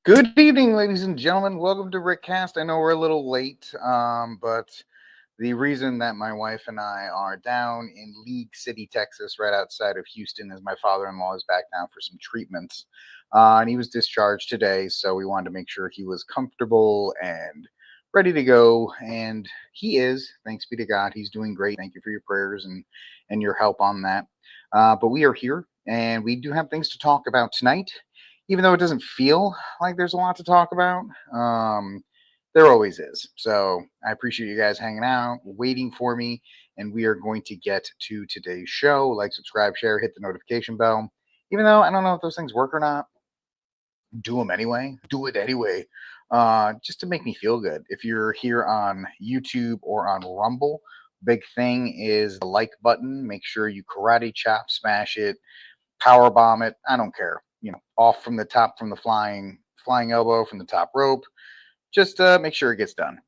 Good evening, ladies and gentlemen. Welcome to RickCast. I know we're a little late, but the reason that my wife and I are down in League City, Texas, right outside of Houston, is my father-in-law is back down for some treatments, and he was discharged today. So we wanted to make sure he was comfortable and ready to go, and he is. Thanks be to God, he's doing great. Thank you for your prayers and your help on that. But we are here, and we do have things to talk about tonight even though it doesn't feel like there's a lot to talk about. There always is. So I appreciate you guys hanging out, waiting for me, and we are going to get to today's show. Like, subscribe, share, hit the notification bell. Even though I don't know if those things work or not, do them anyway. Do it anyway, just to make me feel good. If you're here on YouTube or on Rumble, big thing is the like button. Make sure you karate chop, smash it, power bomb it. I don't care. Off from the top, from the flying elbow, from the top rope. Just make sure it gets done.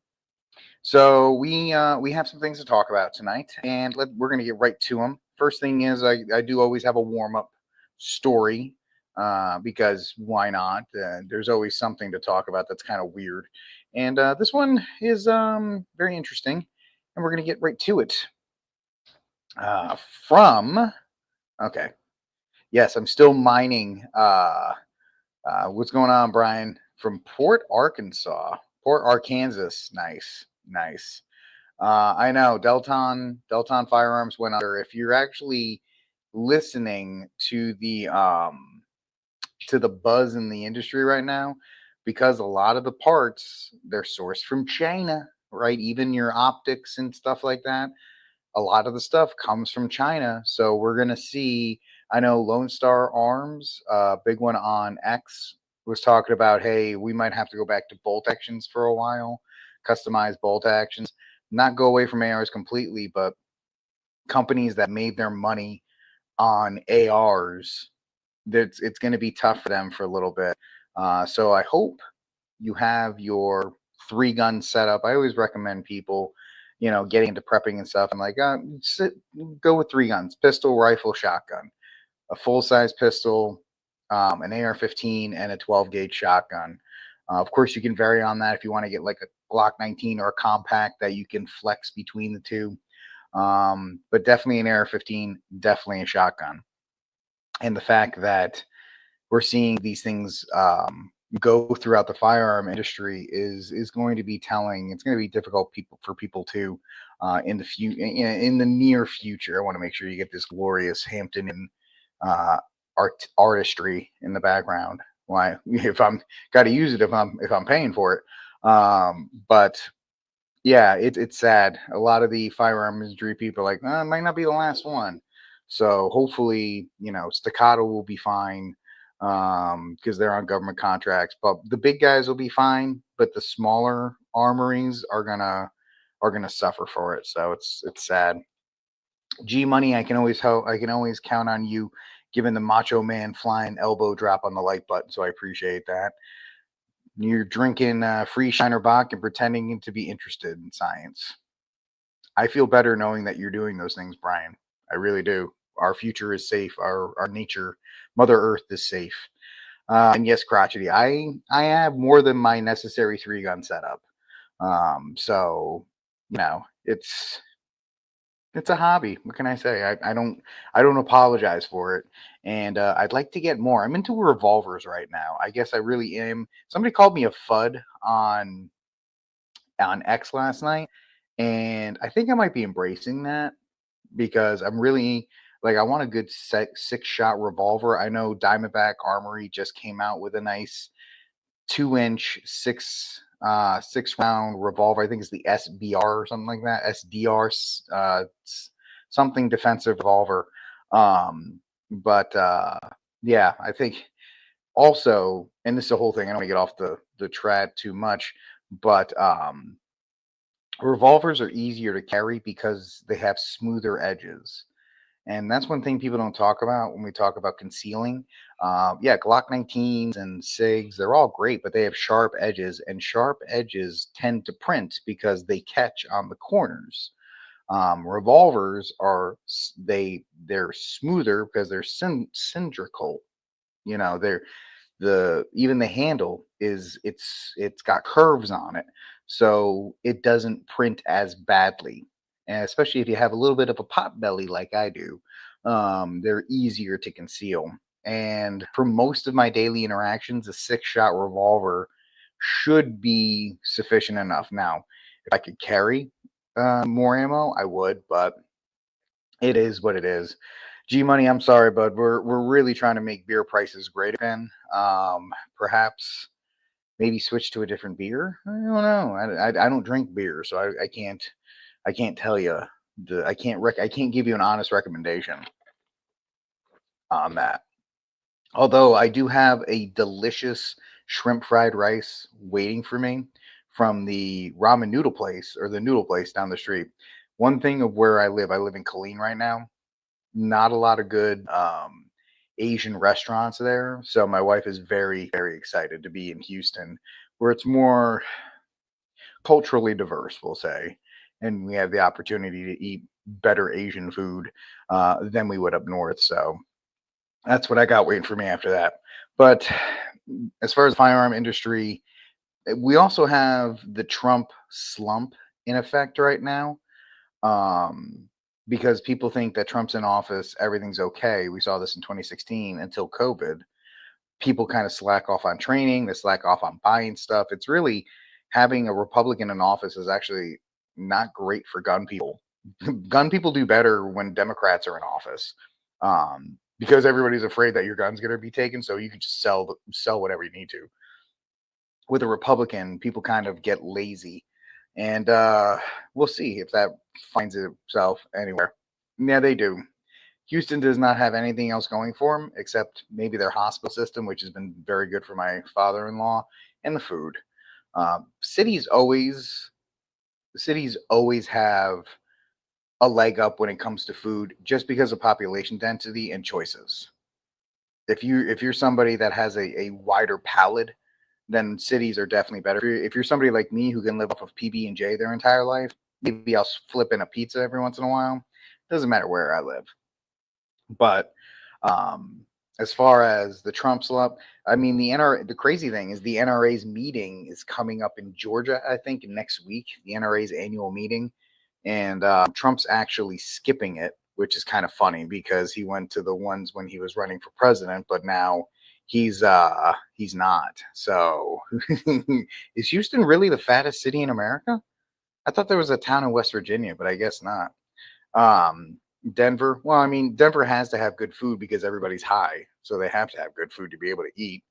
So we have some things to talk about tonight, and we're gonna get right to them. First thing is I do always have a warm up story because why not? There's always something to talk about that's kind of weird, and this one is very interesting, and we're gonna get right to it. From okay. Yes, I'm still mining. What's going on, Brian? From Port Arkansas, Port Arkansas. Nice, nice. I know Delton Firearms went under. If you're actually listening to the buzz in the industry right now, because a lot of the parts they're sourced from China, right? Even your optics and stuff like that, a lot of the stuff comes from China. So we're gonna see. I know Lone Star Arms, big one on X, was talking about, hey, we might have to go back to bolt actions for a while, customized bolt actions, not go away from ARs completely, but companies that made their money on ARs, it's going to be tough for them for a little bit. So I hope you have your 3-gun setup. I always recommend people, getting into prepping and stuff. I'm like, go with 3 guns: pistol, rifle, shotgun, a full-size pistol, an AR-15, and a 12-gauge shotgun. Of course, you can vary on that if you want to get like a Glock 19 or a compact that you can flex between the two. But definitely an AR-15, definitely a shotgun. And the fact that we're seeing these things go throughout the firearm industry is going to be telling. It's going to be difficult for people to in the near future. I want to make sure you get this glorious Hampton artistry in the background. Why, if I'm got to use it, if I'm paying for it. But yeah, it's sad. A lot of the firearm industry people are like, it might not be the last one. So hopefully, Staccato will be fine because they're on government contracts. But the big guys will be fine. But the smaller armories are gonna suffer for it. So it's sad. G Money, I can always count on you giving the Macho Man flying elbow drop on the like button. So I appreciate that. You're drinking free Shiner Bock and pretending to be interested in science. I feel better knowing that you're doing those things, Brian. I really do. Our future is safe. Our nature, Mother Earth, is safe. And yes, crotchety, I have more than my necessary 3-gun setup. So it's a hobby. What can I say? I don't apologize for it. And I'd like to get more. I'm into revolvers right now. I guess I really am. Somebody called me a FUD on X last night, and I think I might be embracing that because I'm really like, I want a good 6-shot revolver. I know Diamondback Armory just came out with a nice 2-inch 6-round revolver. I think it's the SBR or something like that. SDR, something defensive revolver. But yeah, I think also, and this is the whole thing. I don't want to get off the trad too much, but revolvers are easier to carry because they have smoother edges. And that's one thing people don't talk about when we talk about concealing. Yeah, Glock 19s and SIGs, they're all great, but they have sharp edges, and sharp edges tend to print because they catch on the corners. Revolvers they're smoother because they're cylindrical. They're even the handle it's got curves on it, so it doesn't print as badly. And especially if you have a little bit of a pot belly like I do, they're easier to conceal. And for most of my daily interactions, a 6-shot revolver should be sufficient enough. Now, if I could carry more ammo, I would, but it is what it is. G Money, I'm sorry, bud. We're really trying to make beer prices great again. Perhaps maybe switch to a different beer. I don't know. I don't drink beer, so I can't tell you. I can't give you an honest recommendation on that. Although I do have a delicious shrimp fried rice waiting for me from the ramen noodle place, or the noodle place down the street. One thing of where I live in Killeen right now. Not a lot of good Asian restaurants there. So my wife is very, very excited to be in Houston, where it's more culturally diverse, we'll say. And we have the opportunity to eat better Asian food than we would up north. So that's what I got waiting for me after that. But as far as the firearm industry, we also have the Trump slump in effect right now. Because people think that Trump's in office, everything's okay. We saw this in 2016 until COVID. People kind of slack off on training, they slack off on buying stuff. It's really, having a Republican in office is actually not great for gun people. Gun people do better when Democrats are in office, because everybody's afraid that your gun's going to be taken, so you can just sell whatever you need to. With a Republican, people kind of get lazy, and we'll see if that finds itself anywhere. Yeah, they do. Houston does not have anything else going for them except maybe their hospital system, which has been very good for my father-in-law, and the food. Cities always have a leg up when it comes to food, just because of population density and choices. If you're somebody that has a wider palate, then cities are definitely better. If you're somebody like me who can live off of PB&J their entire life, maybe I'll flip in a pizza every once in a while. Doesn't matter where I live. But as far as the Trump slump, I mean, the crazy thing is the NRA's meeting is coming up in Georgia, I think, next week. The NRA's annual meeting, and Trump's actually skipping it, which is kind of funny because he went to the ones when he was running for president, but now he's not. So is Houston really the fattest city in America? I thought there was a town in West Virginia, but I guess not. Denver, well, I mean, Denver has to have good food because everybody's high, so they have to have good food to be able to eat.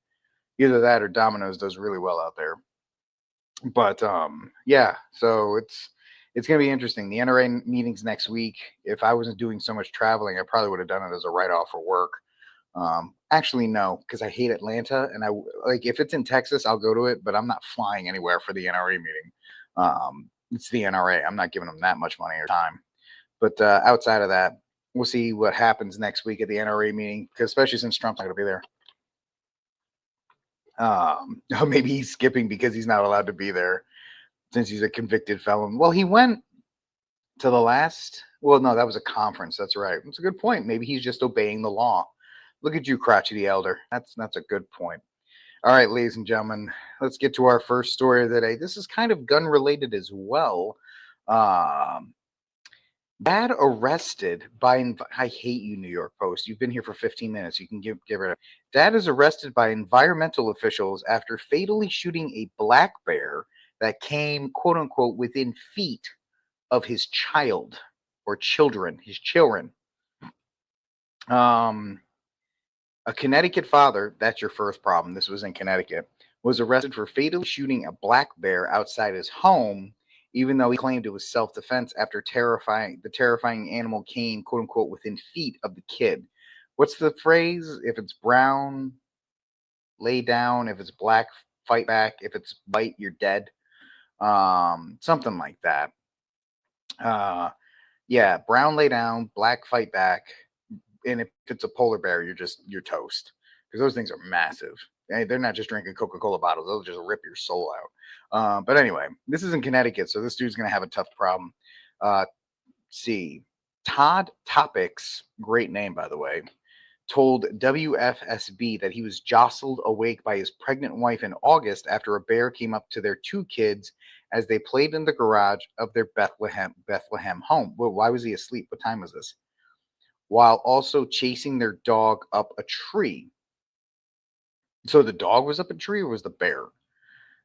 Either that or Domino's does really well out there. But yeah, so it's going to be interesting. The NRA meetings next week. If I wasn't doing so much traveling, I probably would have done it as a write-off for work. Actually, no, because I hate Atlanta, and like, if it's in Texas, I'll go to it, but I'm not flying anywhere for the NRA meeting. It's the NRA. I'm not giving them that much money or time. But outside of that, we'll see what happens next week at the NRA meeting, because especially since Trump's not going to be there. Maybe he's skipping because he's not allowed to be there since he's a convicted felon. Well, he went to the last. Well, no, that was a conference. That's right. That's a good point. Maybe he's just obeying the law. Look at you, crotchety elder. That's a good point. All right, ladies and gentlemen, let's get to our first story of the day. This is kind of gun related as well. Dad arrested by. I hate you, New York Post. You've been here for 15 minutes. You can give rid of. Dad is arrested by environmental officials after fatally shooting a black bear that came, quote unquote, within feet of his child or children. His children. A Connecticut father. That's your first problem. This was in Connecticut. Was arrested for fatally shooting a black bear outside his home, even though he claimed it was self-defense after the terrifying animal came, quote unquote, within feet of the kid. What's the phrase? If it's brown, lay down. If it's black, fight back. If it's white, you're dead. Something like that. Yeah, brown, lay down, black, fight back. And if it's a polar bear, you're toast, because those things are massive. They're not just drinking Coca-Cola bottles. They'll just rip your soul out. But anyway, this is in Connecticut, so this dude's going to have a tough problem. See, Todd Topics, great name, by the way. told WFSB that he was jostled awake by his pregnant wife in August after a bear came up to their 2 kids as they played in the garage of their Bethlehem home. Well, why was he asleep? What time was this? While also chasing their dog up a tree. So the dog was up a tree, or was the bear?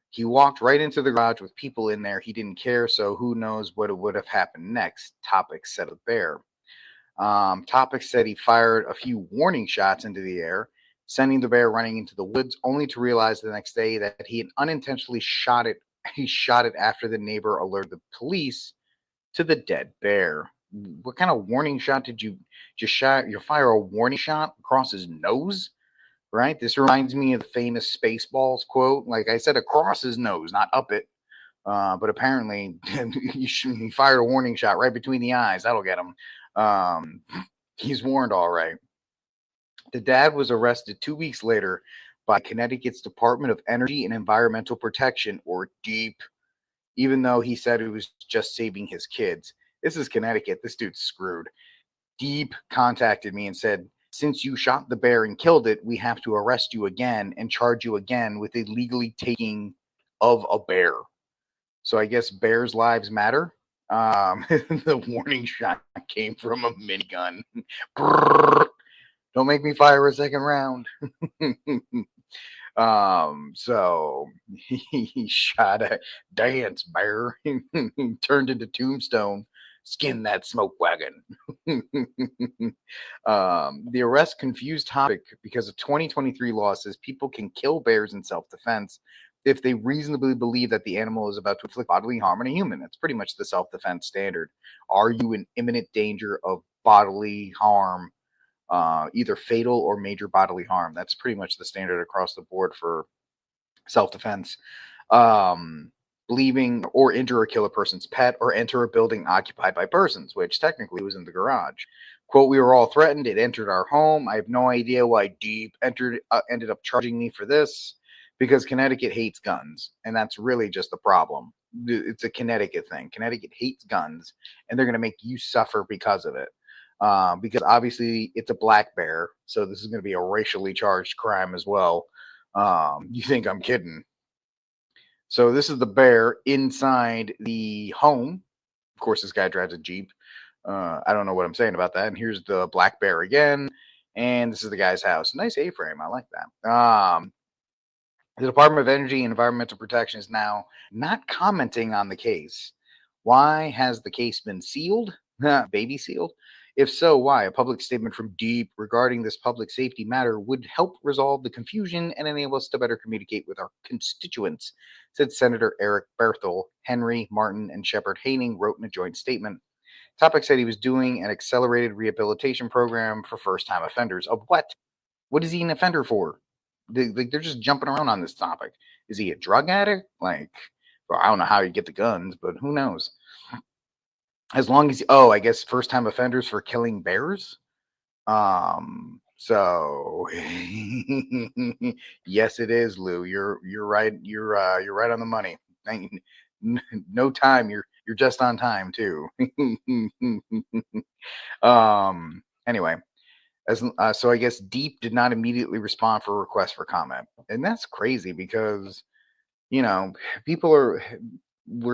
He walked right into the garage with people in there. He didn't care, so who knows what would have happened next. Topic said the bear. Topic said he fired a few warning shots into the air, sending the bear running into the woods, only to realize the next day that he had unintentionally shot it. He shot it after the neighbor alerted the police to the dead bear. What kind of warning shot did you just shot? You fire a warning shot across his nose, right? This reminds me of the famous Spaceballs quote. Like I said, across his nose, not up it. But apparently, he fired a warning shot right between the eyes. That'll get him. He's warned, all right. The dad was arrested 2 weeks later by Connecticut's Department of Energy and Environmental Protection, or DEEP, even though he said it was just saving his kids. This is Connecticut. This dude's screwed. DEEP contacted me and said, since you shot the bear and killed it, we have to arrest you again and charge you again with illegally taking of a bear. So I guess bears' lives matter. The warning shot came from a minigun. Don't make me fire a second round. So he shot a dance bear, turned into Tombstone, skinned that smoke wagon. The arrest confused topic because a 2023 law says people can kill bears in self-defense if they reasonably believe that the animal is about to inflict bodily harm on a human. That's pretty much the self-defense standard. Are you in imminent danger of bodily harm, either fatal or major bodily harm? That's pretty much the standard across the board for self-defense. Leaving or injure or kill a person's pet, or enter a building occupied by persons, which technically was in the garage. Quote, we were all threatened. It entered our home. I have no idea why DEEP ended up charging me for this, because Connecticut hates guns, and that's really just the problem. It's a Connecticut thing. Connecticut hates guns, and they're going to make you suffer because of it. Because obviously it's a black bear, so this is going to be a racially charged crime as well. You think I'm kidding? So this is the bear inside the home. Of course, this guy drives a Jeep. I don't know what I'm saying about that. And here's the black bear again. And this is the guy's house. Nice A-frame. I like that. The Department of Energy and Environmental Protection is now not commenting on the case. Why has the case been sealed? Baby sealed? If so, why? A public statement from DEEP regarding this public safety matter would help resolve the confusion and enable us to better communicate with our constituents, said Senator Eric Berthel. Henry, Martin, and Shepard Haining wrote in a joint statement. Topic said he was doing an accelerated rehabilitation program for first-time offenders. Of what? What is he an offender for? They're just jumping around on this topic. Is he a drug addict? Like, well, I don't know how you get the guns, but who knows? As long as, I guess first-time offenders for killing bears. So yes, it is, Lou. You're right. You're right on the money. No time. You're just on time too. Anyway, so I guess DEEP did not immediately respond for a request for comment, and that's crazy because we're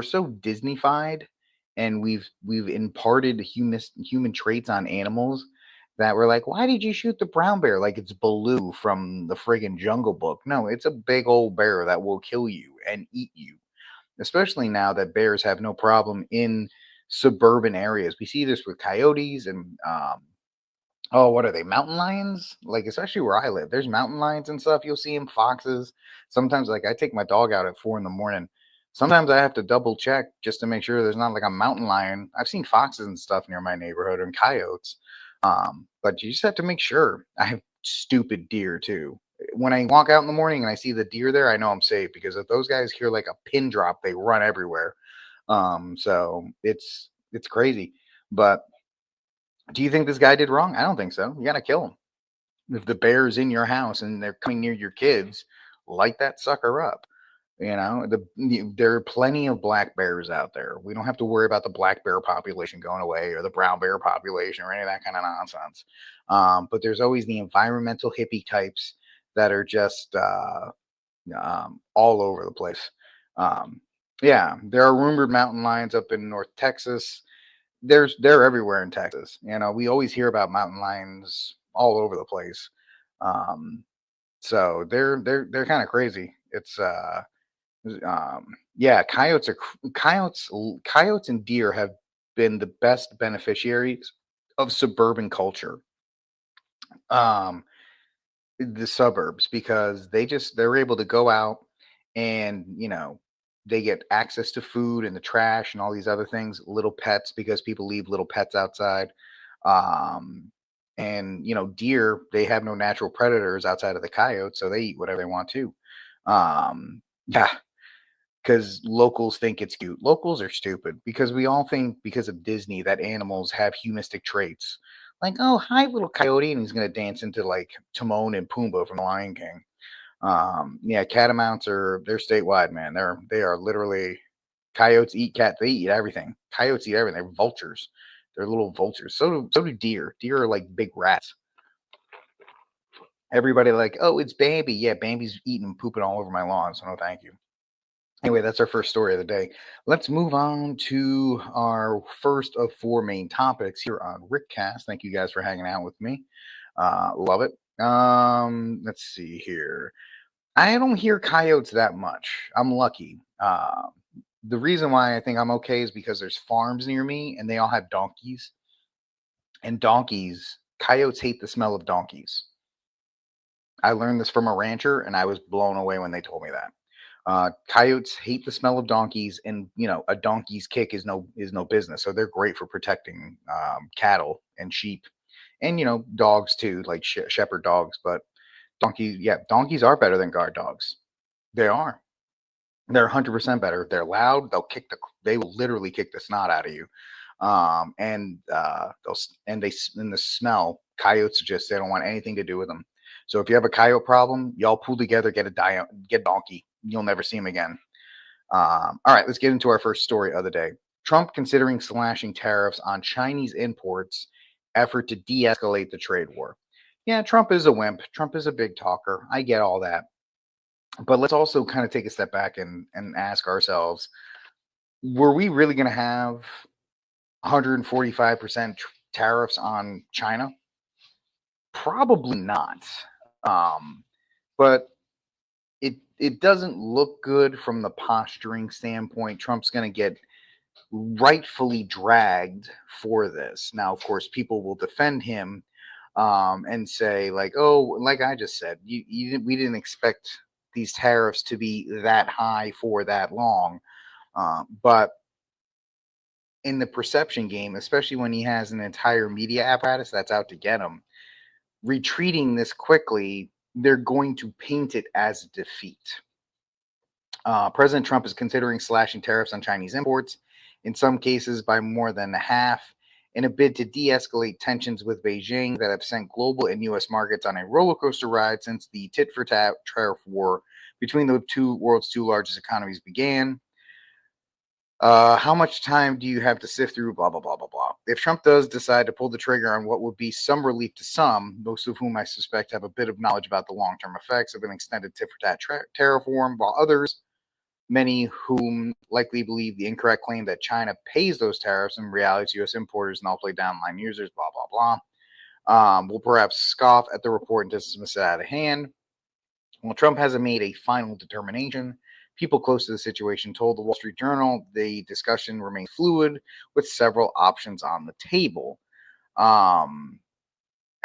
so Disneyfied, and we've imparted human traits on animals that we're like, why did you shoot the brown bear? Like it's Baloo from the friggin' Jungle Book. No, it's a big old bear that will kill you and eat you. Especially now that bears have no problem in suburban areas. We see this with coyotes and what are they? Mountain lions? Like, especially where I live, there's mountain lions and stuff. You'll see them, foxes. Sometimes, like, I take my dog out at 4 a.m. Sometimes I have to double check just to make sure there's not like a mountain lion. I've seen foxes and stuff near my neighborhood and coyotes. But you just have to make sure. I have stupid deer too. When I walk out in the morning and I see the deer there, I know I'm safe, because if those guys hear like a pin drop, they run everywhere. So it's crazy. But do you think this guy did wrong? I don't think so. You got to kill him. If the bear's in your house and they're coming near your kids, light that sucker up. There are plenty of black bears out there. We don't have to worry about the black bear population going away or the brown bear population or any of that kind of nonsense. But there's always the environmental hippie types that are just all over the place. Um, yeah, there are rumored mountain lions up in North Texas. They're everywhere in Texas. We always hear about mountain lions all over the place. Um, so they're kind of crazy. It's yeah, coyotes and deer have been the best beneficiaries of suburban culture. Um, the suburbs, because they're able to go out and they get access to food and the trash and all these other things, little pets, because people leave little pets outside. um and deer, they have no natural predators outside of the coyotes, so they eat whatever they want to. Yeah, because locals think it's cute. Locals are stupid, because we all think, because of Disney, that animals have humanistic traits. Like, oh, hi, little coyote, and he's gonna dance into like Timon and Pumbaa from The Lion King. Yeah, catamounts they're statewide, man. They are literally coyotes eat cat. They eat everything. Coyotes eat everything. They're vultures. They're little vultures. So do deer. Deer are like big rats. Everybody like, oh, it's Bambi. Yeah, Bambi's eating and pooping all over my lawn. So no, thank you. Anyway, that's our first story of the day. Let's move on to our first of four main topics here on RickCast. Thank you guys for hanging out with me. Love it. Let's see here. I don't hear coyotes that much. I'm lucky. The reason why I think I'm okay is because there's farms near me and they all have donkeys. And coyotes hate the smell of donkeys. I learned this from a rancher, and I was blown away when they told me that. Coyotes hate the smell of donkeys, and a donkey's kick is no business. So they're great for protecting cattle and sheep, and dogs too, like shepherd dogs. But donkeys are better than guard dogs. They are. They're 100% better. They're loud. They will literally kick the snot out of you. And the smell. Coyotes they don't want anything to do with them. So if you have a coyote problem, y'all pull together, get a donkey. You'll never see him again. All right, let's get into our first story of the day. Trump considering slashing tariffs on Chinese imports, effort to de-escalate the trade war. Yeah, Trump is a wimp. Trump is a big talker. I get all that. But let's also kind of take a step back and ask ourselves, were we really going to have 145% tariffs on China? Probably not. But it doesn't look good from the posturing standpoint. Trump's going to get rightfully dragged for this. Now, of course, people will defend him and say, like, oh, like I just said, we didn't expect these tariffs to be that high for that long. But in the perception game, especially when he has an entire media apparatus that's out to get him, retreating this quickly, they're going to paint it as a defeat. President Trump is considering slashing tariffs on Chinese imports, in some cases by more than half, in a bid to de-escalate tensions with Beijing that have sent global and U.S. markets on a roller coaster ride since the tit-for-tat tariff war between the world's two largest economies began. How much time do you have to sift through? Blah, blah, blah, blah, blah. If Trump does decide to pull the trigger on what would be some relief to some, most of whom I suspect have a bit of knowledge about the long-term effects of an extended tit-for-tat tariff war, while others, many whom likely believe the incorrect claim that China pays those tariffs, in reality to U.S. importers and all play downline users, blah, blah, blah, will perhaps scoff at the report and dismiss it out of hand. While Trump hasn't made a final determination, people close to the situation told the Wall Street Journal the discussion remains fluid, with several options on the table.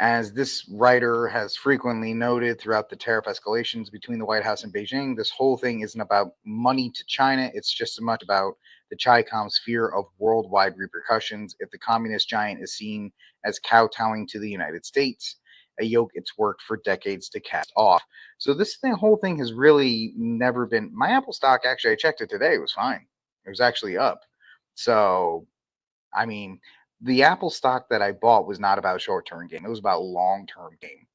As this writer has frequently noted throughout the tariff escalations between the White House and Beijing, this whole thing isn't about money to China. It's just as much about the Chi-Com's fear of worldwide repercussions if the communist giant is seen as kowtowing to the United States, a yoke it's worked for decades to cast off. So whole thing has really never been. My Apple stock, actually, I checked it today, it was fine. It was actually up. So, I mean, the Apple stock that I bought was not about short-term game. It was about long-term game.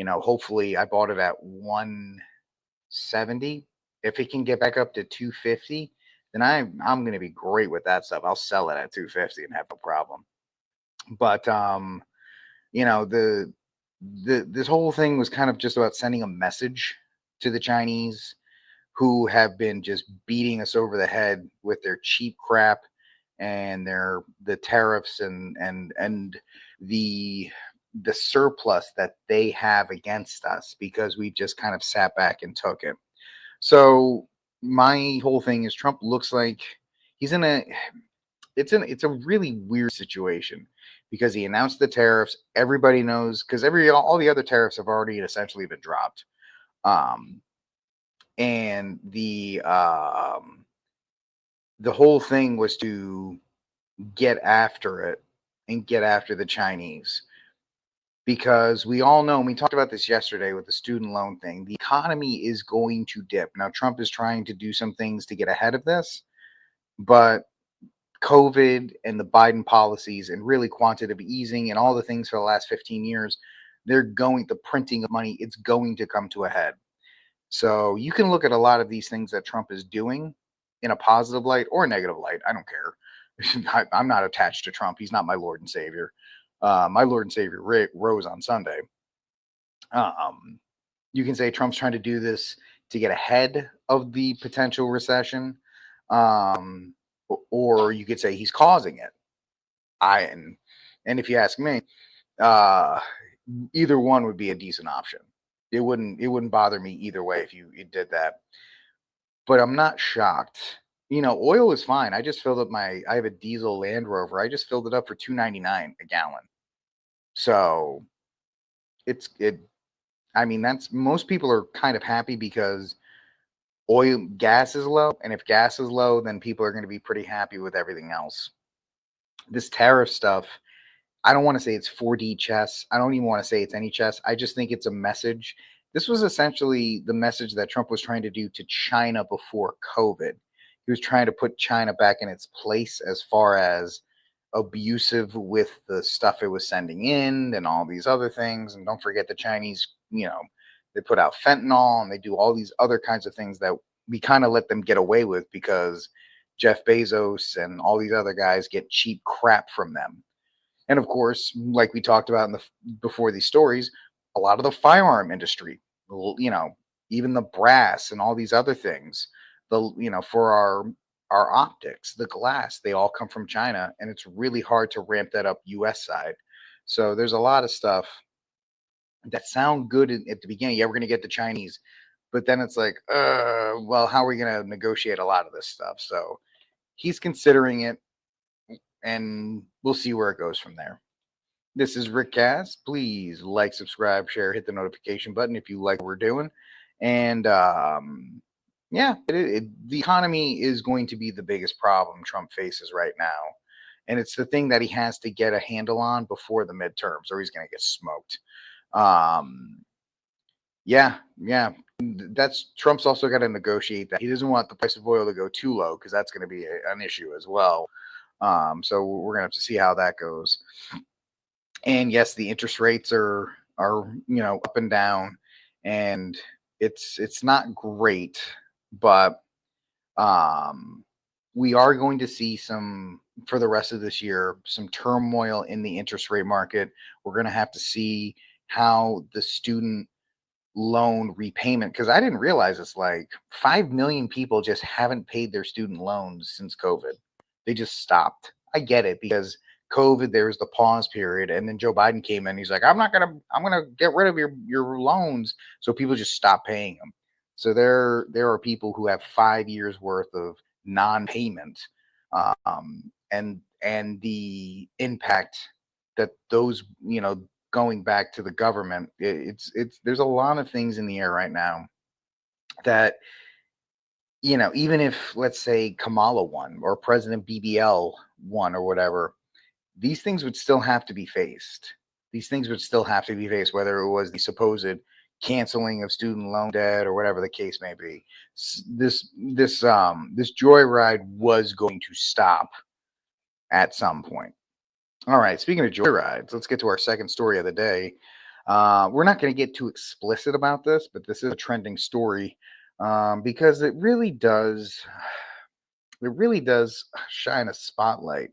Hopefully I bought it at 170. If it can get back up to 250, then I'm going to be great with that stuff. I'll sell it at 250 and have no problem. But you know, the this whole thing was kind of just about sending a message to the Chinese, who have been just beating us over the head with their cheap crap and the tariffs and the the surplus that they have against us because we just kind of sat back and took it. So my whole thing is Trump looks like he's in a it's a really weird situation because he announced the tariffs. Everybody knows because all the other tariffs have already essentially been dropped. Um, and the whole thing was to get after it and get after the Chinese because we all know, and we talked about this yesterday with the student loan thing, the economy is going to dip. Now, Trump is trying to do some things to get ahead of this, but COVID and the Biden policies and really quantitative easing and all the things for the last 15 years, the printing of money, it's going to come to a head. So you can look at a lot of these things that Trump is doing in a positive light or a negative light. I don't care. I'm not attached to Trump. He's not my Lord and Savior. My Lord and Savior rose on Sunday. You can say Trump's trying to do this to get ahead of the potential recession, or you could say he's causing it. And if you ask me, uh, either one would be a decent option. It wouldn't bother me either way if you did that. But I'm not shocked. You know, oil is fine. I just filled up I have a diesel Land Rover. I just filled it up for $2.99 a gallon. So I mean, that's most people are kind of happy because gas is low, and if gas is low, then people are going to be pretty happy with everything else. This tariff stuff, I don't want to say it's 4D chess. I don't even want to say it's any chess. I just think it's a message. This was essentially the message that Trump was trying to do to China before COVID. He was trying to put China back in its place as far as abusive with the stuff it was sending in and all these other things. And don't forget the Chinese, they put out fentanyl and they do all these other kinds of things that we kind of let them get away with because Jeff Bezos and all these other guys get cheap crap from them. And of course, like we talked about before these stories, a lot of the firearm industry, even the brass and all these other things, for our optics, the glass, they all come from China, and it's really hard to ramp that up US side. So there's a lot of stuff that sound good at the beginning. Yeah, we're going to get the Chinese, but then it's like, well, how are we going to negotiate a lot of this stuff? So he's considering it, and we'll see where it goes from there. This is RickCast. Please like, subscribe, share, hit the notification button if you like what we're doing. And the economy is going to be the biggest problem Trump faces right now. And it's the thing that he has to get a handle on before the midterms, or he's going to get smoked. That's Trump's also got to negotiate that. He doesn't want the price of oil to go too low because that's going to be an issue as well. So we're going to have to see how that goes. And yes, the interest rates are up and down, and it's not great, but we are going to see for the rest of this year some turmoil in the interest rate market. We're going to have to see how the student loan repayment, because I didn't realize it's like 5 million people just haven't paid their student loans since COVID. They just stopped. I get it because COVID, there was the pause period, and then Joe Biden came in. He's like, I'm gonna get rid of your loans, so people just stop paying them. So there are people who have 5 years worth of non-payment, and the impact that those going back to the government. It's there's a lot of things in the air right now that even if, let's say, Kamala won or President BBL won or whatever, these things would still have to be faced. Whether it was the supposed canceling of student loan debt or whatever the case may be. This joyride was going to stop at some point. All right, speaking of joyrides, let's get to our second story of the day. We're not going to get too explicit about this, but this is a trending story. because it really does shine a spotlight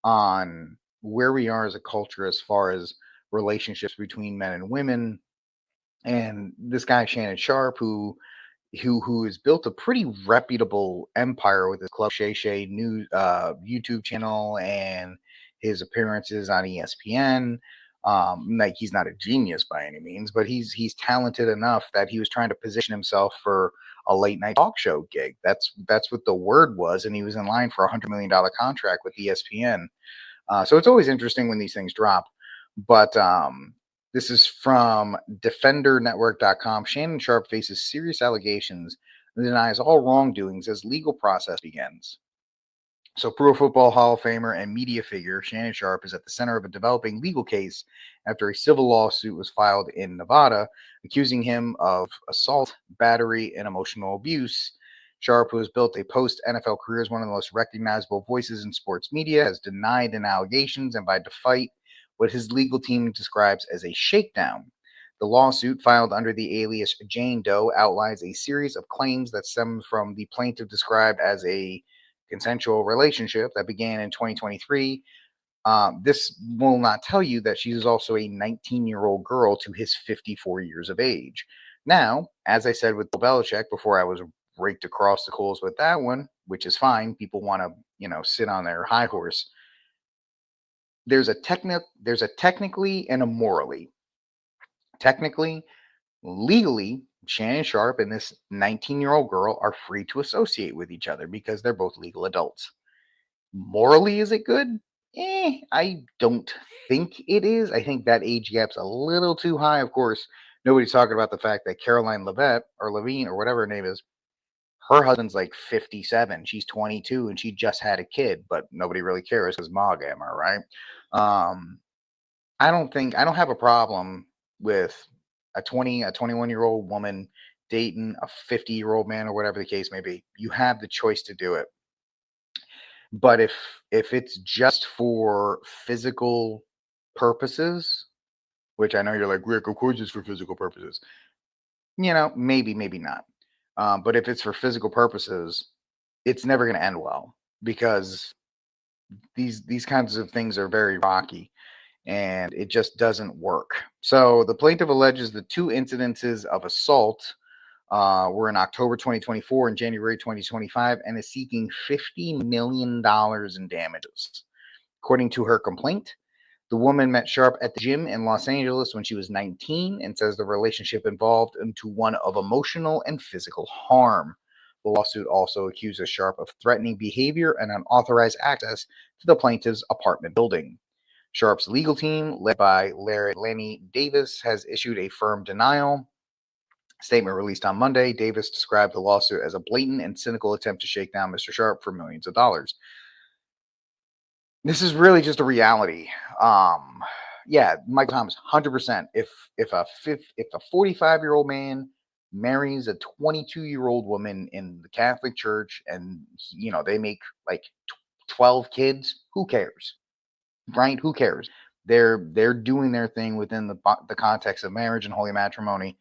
on where we are as a culture as far as relationships between men and women. And this guy Shannon Sharpe, who has built a pretty reputable empire with his Club Shay Shay news YouTube channel and his appearances on ESPN. Like, he's not a genius by any means, but he's talented enough that he was trying to position himself for a late night talk show gig. That's what the word was, and he was in line for $100 million contract with ESPN. So it's always interesting when these things drop. But this is from DefenderNetwork.com. Shannon Sharpe faces serious allegations and denies all wrongdoings as legal process begins. So, Pro Football Hall of Famer and media figure Shannon Sharpe is at the center of a developing legal case after a civil lawsuit was filed in Nevada accusing him of assault, battery, and emotional abuse. Sharpe, who has built a post-NFL career as one of the most recognizable voices in sports media, has denied the allegations and by defiant what his legal team describes as a shakedown. The lawsuit, filed under the alias Jane Doe, outlines a series of claims that stem from the plaintiff described as a consensual relationship that began in 2023. This will not tell you that she is also a 19-year-old girl to his 54 years of age. Now, as I said with Bill Belichick before I was raked across the coals with that one, which is fine. People want to, sit on their high horse. There's a technically and a morally. Technically, legally, Shannon Sharpe and this 19-year-old girl are free to associate with each other because they're both legal adults. Morally, is it good? I don't think it is. I think that age gap's a little too high. Of course, nobody's talking about the fact that Caroline Levitt or Levine or whatever her name is, her husband's like 57. She's 22 and she just had a kid, but nobody really cares because MAGA, am I right? I don't have a problem with a 21-year-old woman dating a 50-year-old man or whatever the case may be. You have the choice to do it. But if it's just for physical purposes, which I know you're like, Rick, of course it's for physical purposes. Maybe not. But if it's for physical purposes, it's never going to end well because these kinds of things are very rocky and it just doesn't work. So the plaintiff alleges the two incidences of assault were in October 2024 and January 2025 and is seeking $50 million in damages. According to her complaint, the woman met Sharpe at the gym in Los Angeles when she was 19 and says the relationship evolved into one of emotional and physical harm. The lawsuit also accuses Sharpe of threatening behavior and unauthorized access to the plaintiff's apartment building. Sharpe's legal team, led by Lanny Davis, has issued a firm denial. Statement released on Monday, Davis described the lawsuit as a blatant and cynical attempt to shake down Mr. Sharpe for millions of dollars. This is really just a reality. Yeah, Michael Thomas, 100%. If a 45-year-old man marries a 22-year-old woman in the Catholic Church and they make like 12 kids, who cares? Right? Who cares? They're doing their thing within the context of marriage and holy matrimony.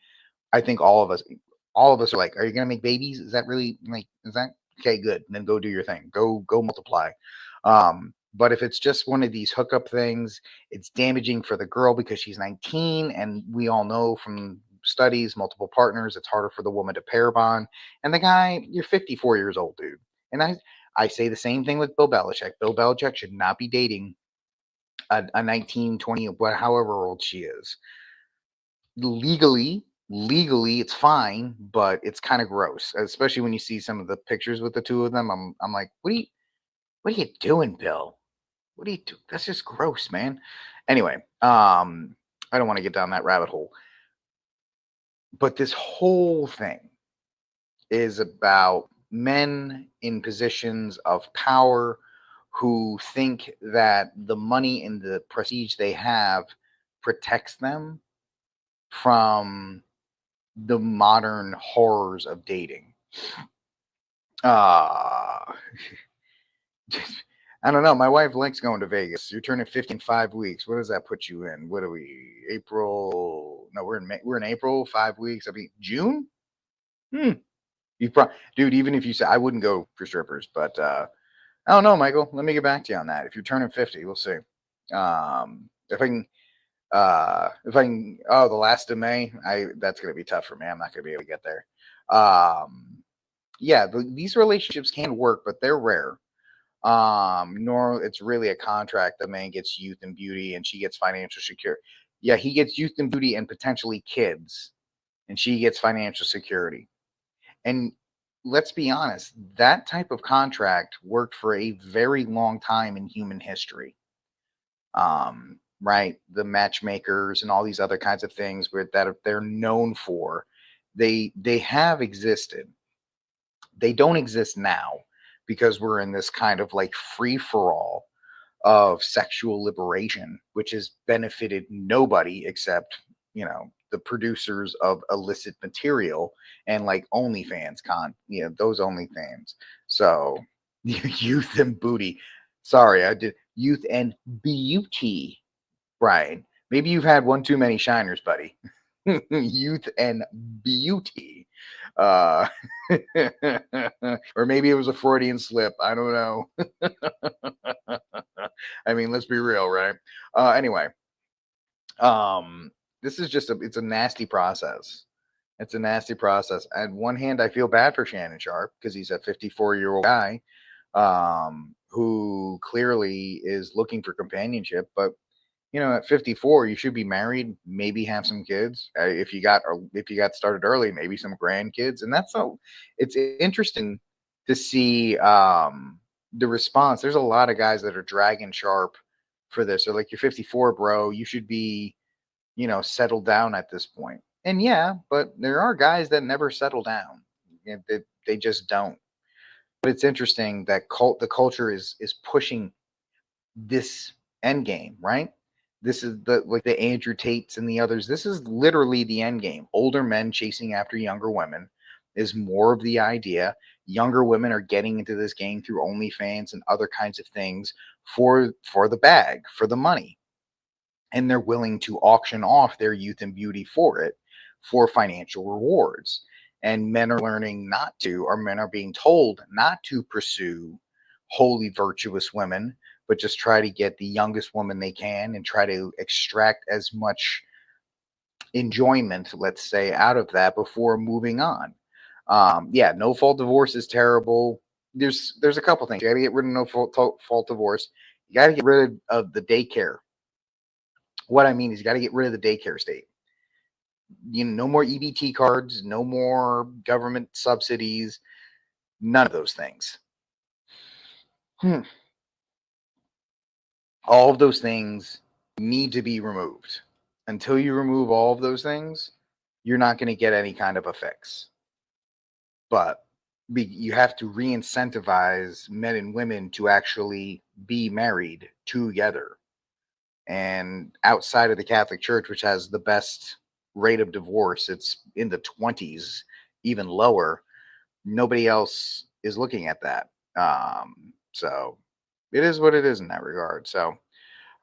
I think all of us are like, are you gonna make babies? Is that really is that okay? Good. Then go do your thing. Go multiply. But if it's just one of these hookup things, it's damaging for the girl because she's 19, and we all know from studies, multiple partners, it's harder for the woman to pair bond. And the guy, you're 54 years old, dude. And I say the same thing with Bill Belichick. Bill Belichick should not be dating a 19, 20, however old she is. Legally, it's fine, but it's kind of gross, especially when you see some of the pictures with the two of them. I'm like, what are you doing, Bill? What do you do? That's just gross, man. Anyway, I don't want to get down that rabbit hole. But this whole thing is about men in positions of power who think that the money and the prestige they have protects them from the modern horrors of dating. I don't know. My wife likes going to Vegas. You're turning 50 in 5 weeks. What does that put you in? What are we? April? No, we're in May. We're in April. 5 weeks. I mean, June. Dude, even if you say, I wouldn't go for strippers, but I don't know, Michael. Let me get back to you on that. If you're turning 50, we'll see. If I can, oh, the last of May, that's going to be tough for me. I'm not going to be able to get there. Yeah, these relationships can work, but they're rare. Nor it's really a contract. The man gets youth and beauty, and she gets financial security. Yeah, he gets youth and beauty and potentially kids, and she gets financial security. And let's be honest, that type of contract worked for a very long time in human history. Right? The matchmakers and all these other kinds of things that they're known for, they have existed. They don't exist now because we're in this kind of like free for all of sexual liberation, which has benefited nobody except, the producers of illicit material and like OnlyFans those OnlyFans. So youth and booty. Sorry, I did youth and beauty, Brian. Maybe you've had one too many shiners, buddy. Youth and beauty. Uh, or maybe it was a Freudian slip. I don't know. I mean, let's be real, right? Anyway, this is it's a nasty process. It's a nasty process. On one hand, I feel bad for Shannon Sharpe because he's a 54-year-old guy who clearly is looking for companionship. But at 54, you should be married, maybe have some kids. If you got started early, maybe some grandkids. And it's interesting to see the response. There's a lot of guys that are dragging Sharpe for this. They're like, you're 54, bro. You should be, settled down at this point. And yeah, but there are guys that never settle down. They just don't. But it's interesting that the culture is pushing this end game, right? This is the Andrew Tates and the others. This is literally the end game. Older men chasing after younger women is more of the idea. Younger women are getting into this game through OnlyFans and other kinds of things for the bag, for the money. And they're willing to auction off their youth and beauty for it, for financial rewards. And men are learning not to, or men are being told not to pursue wholly virtuous women, but just try to get the youngest woman they can and try to extract as much enjoyment, let's say, out of that before moving on. Yeah, no fault divorce is terrible. There's a couple things. You got to get rid of no fault divorce. You got to get rid of the daycare. What I mean is you got to get rid of the daycare state. No more EBT cards, no more government subsidies, none of those things. All of those things need to be removed. Until you remove all of those things, you're not going to get any kind of a fix. But you have to re-incentivize men and women to actually be married together. And outside of the Catholic Church, which has the best rate of divorce, it's in the 20s, even lower. Nobody else is looking at that. So it is what it is in that regard. So,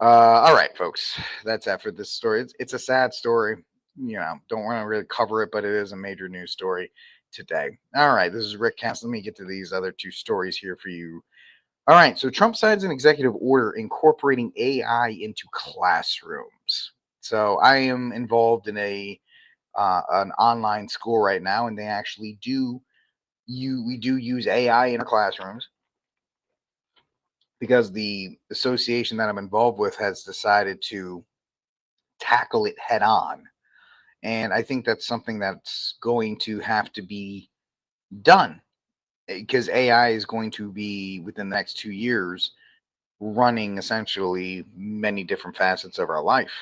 all right, folks, that's that for this story. It's a sad story. Don't want to really cover it, but it is a major news story today. All right, this is RickCast. Let me get to these other two stories here for you. All right, so Trump signs an executive order incorporating AI into classrooms. So I am involved in an online school right now, and they actually we do use AI in our classrooms because the association that I'm involved with has decided to tackle it head on. And I think that's something that's going to have to be done because AI is going to be within the next 2 years running essentially many different facets of our life.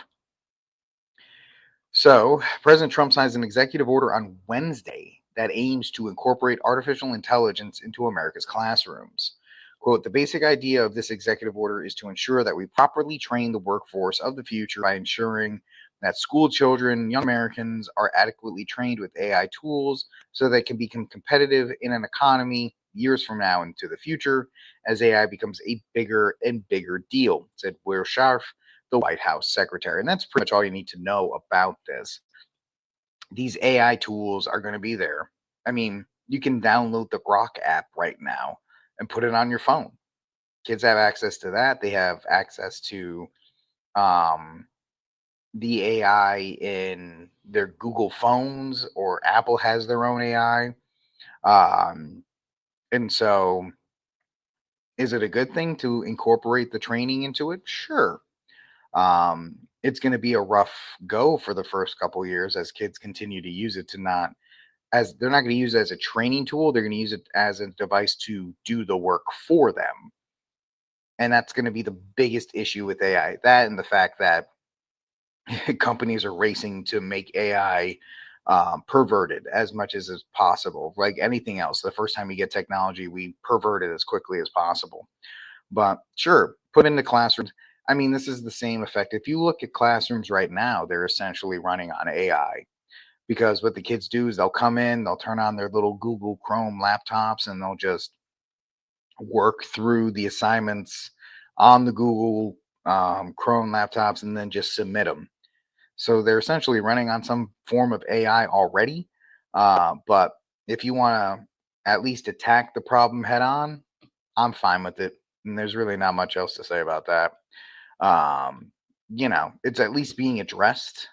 So, President Trump signs an executive order on Wednesday that aims to incorporate artificial intelligence into America's classrooms. Quote, the basic idea of this executive order is to ensure that we properly train the workforce of the future by ensuring that school children, young Americans, are adequately trained with AI tools so they can become competitive in an economy years from now into the future as AI becomes a bigger and bigger deal, said Will Sharpe, the White House secretary. And that's pretty much all you need to know about this. These AI tools are going to be there. I mean, You can download the Grok app right now and put it on your phone. Kids have access to that. They have access to um, the AI in their Google phones, or Apple has their own AI. Um, and so, is it a good thing to incorporate the training into it? Sure. It's going to be a rough go for the first couple years as kids continue to use it, to not as they're not going to use it as a training tool. They're going to use it as a device to do the work for them. And that's going to be the biggest issue with AI. That, and the fact that companies are racing to make AI perverted as much as is possible. Like anything else, the first time we get technology, we pervert it as quickly as possible. But sure, put into classrooms. I mean, this is the same effect. If you look at classrooms right now, they're essentially running on AI, because what the kids do is they'll come in, they'll turn on their little Google Chrome laptops, and they'll just work through the assignments on the Google Chrome laptops and then just submit them. So they're essentially running on some form of AI already. But if you want to at least attack the problem head on, I'm fine with it. And there's really not much else to say about that. Um, it's at least being addressed,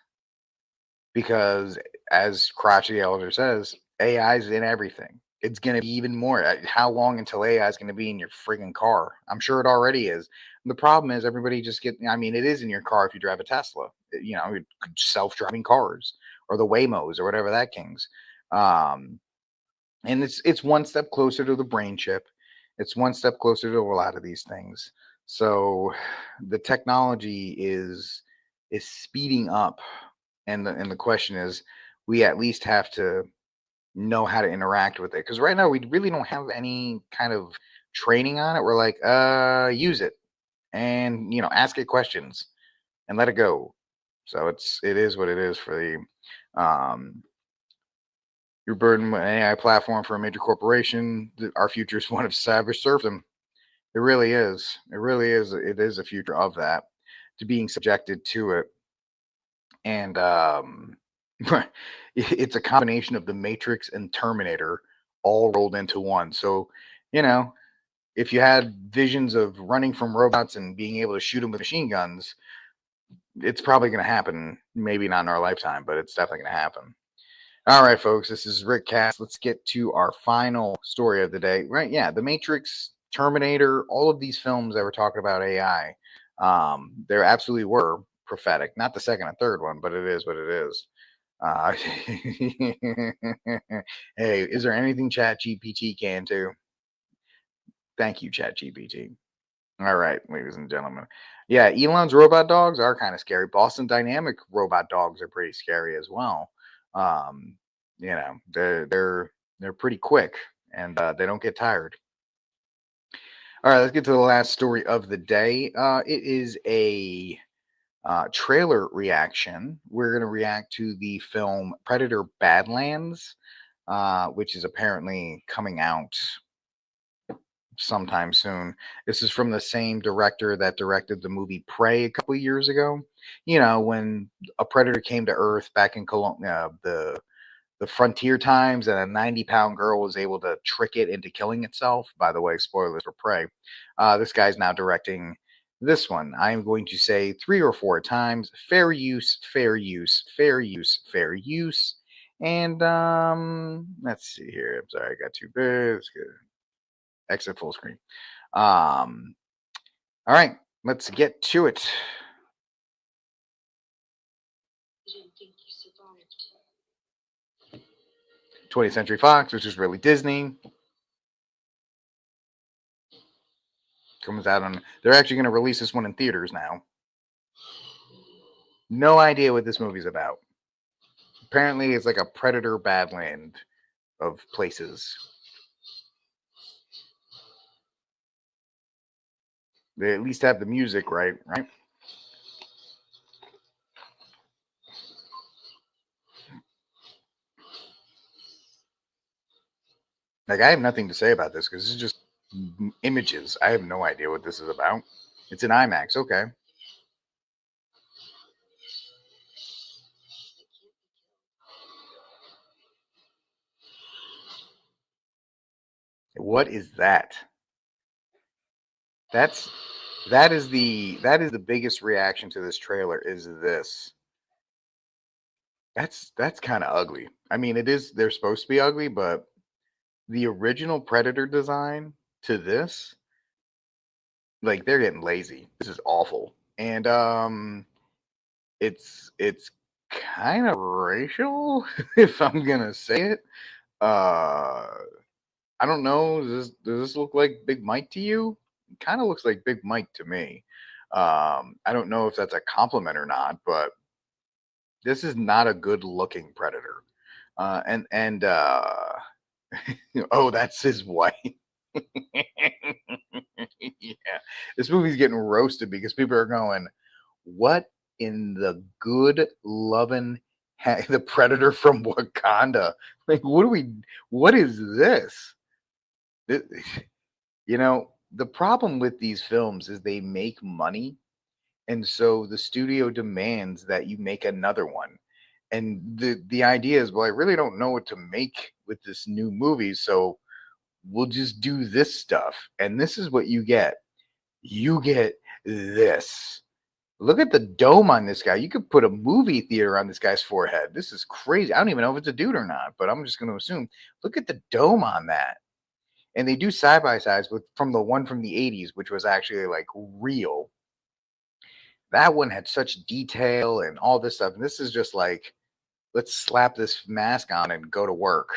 because, as Crotchety Elder says, AI is in everything. It's going to be even more. How long until AI is going to be in your friggin' car? I'm sure it already is. And the problem is everybody just I mean, it is in your car if you drive a Tesla, self-driving cars, or the Waymos, or whatever that king's. And it's one step closer to the brain chip. It's one step closer to a lot of these things. So the technology is speeding up, and the question is, we at least have to know how to interact with it, because right now we really don't have any kind of training on it. We're like, use it, and ask it questions and let it go. So it is what it is for the your burden with an AI platform for a major corporation. Our future is one of savage serfdom. It really is. It really is. It is a future of that, to being subjected to it. And it's a combination of the Matrix and Terminator all rolled into one. So, you know, if you had visions of running from robots and being able to shoot them with machine guns, it's probably going to happen. Maybe not in our lifetime, but it's definitely going to happen. All right, folks, this is RickCast. Let's get to our final story of the day. Right? Yeah, The Matrix, Terminator, all of these films that were talking about AI, there absolutely were prophetic. Not the second and third one, but it is what it is. Hey, is there anything Chat GPT can do? Thank you, Chat GPT. All right, ladies and gentlemen. Yeah, Elon's robot dogs are kind of scary. Boston Dynamic robot dogs are pretty scary as well. Um, they're pretty quick, and they don't get tired. All right, let's get to the last story of the day. It is a trailer reaction. We're going to react to the film Predator Badlands, which is apparently coming out sometime soon. This is from the same director that directed the movie Prey a couple of years ago. When a predator came to Earth back in the frontier times, and a 90-pound girl was able to trick it into killing itself. By the way, spoilers for Prey. This guy's now directing this one. I'm going to say 3 or 4 times: fair use, fair use, fair use, fair use. And let's see here. I'm sorry, I got too big. Let's go exit full screen. All right, let's get to it. 20th Century Fox, which is really Disney, comes out on. They're actually going to release this one in theaters now. No idea what this movie's about. Apparently, it's like a Predator Badland of places. They at least have the music right? Like, I have nothing to say about this because this is just images. I have no idea what this is about. It's an IMAX, okay. What is that? That is the biggest reaction to this trailer is this. That's kind of ugly. I mean, they're supposed to be ugly, but the original Predator design to this, like they're getting lazy. This is awful. And it's kind of racial if I'm gonna say it. Uh I don't know. Does this look like Big Mike to you? It kind of looks like Big Mike to me. I don't know if that's a compliment or not, but this is not a good looking Predator. And oh, that's his wife. Yeah, this movie's getting roasted because people are going, "What in the good loving the Predator from Wakanda? Like, what do we? What is this? This you know, the problem with these films is they make money, and so the studio demands that you make another one. And the idea is, well, I really don't know what to make with this new movie, so we'll just do this stuff. And this is what you get. You get this. Look at the dome on this guy. You could put a movie theater on this guy's forehead. This is crazy. I don't even know if it's a dude or not, but I'm just going to assume. Look at the dome on that. And they do side by sides with from the one from the 80s, which was actually like real. That one had such detail and all this stuff. And this is just like, let's slap this mask on and go to work.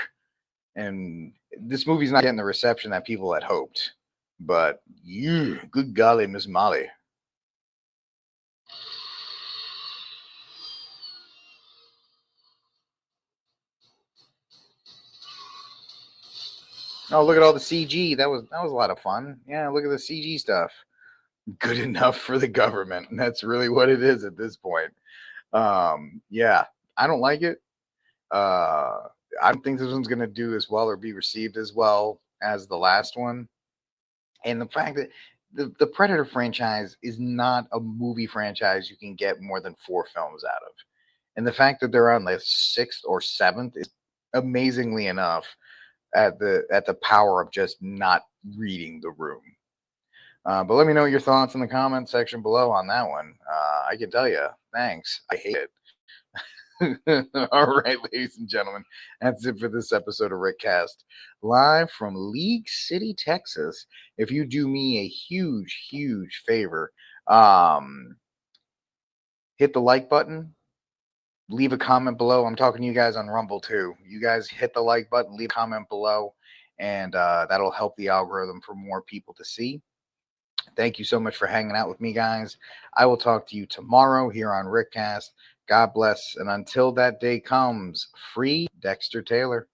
And this movie's not getting the reception that people had hoped. But you, good golly, Miss Molly. Oh, look at all the CG. That was a lot of fun. Yeah, look at the CG stuff. Good enough for the government. And that's really what it is at this point. Yeah, I don't like it. Uh, I don't think this one's gonna do as well or be received as well as the last one. And the fact that the Predator franchise is not a movie franchise you can get more than 4 films out of. And the fact that they're on the sixth or seventh is amazingly enough at the power of just not reading the room. But let me know your thoughts in the comment section below on that one. I can tell you, thanks. I hate it. All right, ladies and gentlemen, that's it for this episode of RickCast, live from League City, Texas. If you do me a huge, huge favor, hit the like button, leave a comment below. I'm talking to you guys on Rumble too. You guys hit the like button, leave a comment below, and that'll help the algorithm for more people to see. Thank you so much for hanging out with me, guys. I will talk to you tomorrow here on RickCast. God bless. And until that day comes, free Dexter Taylor.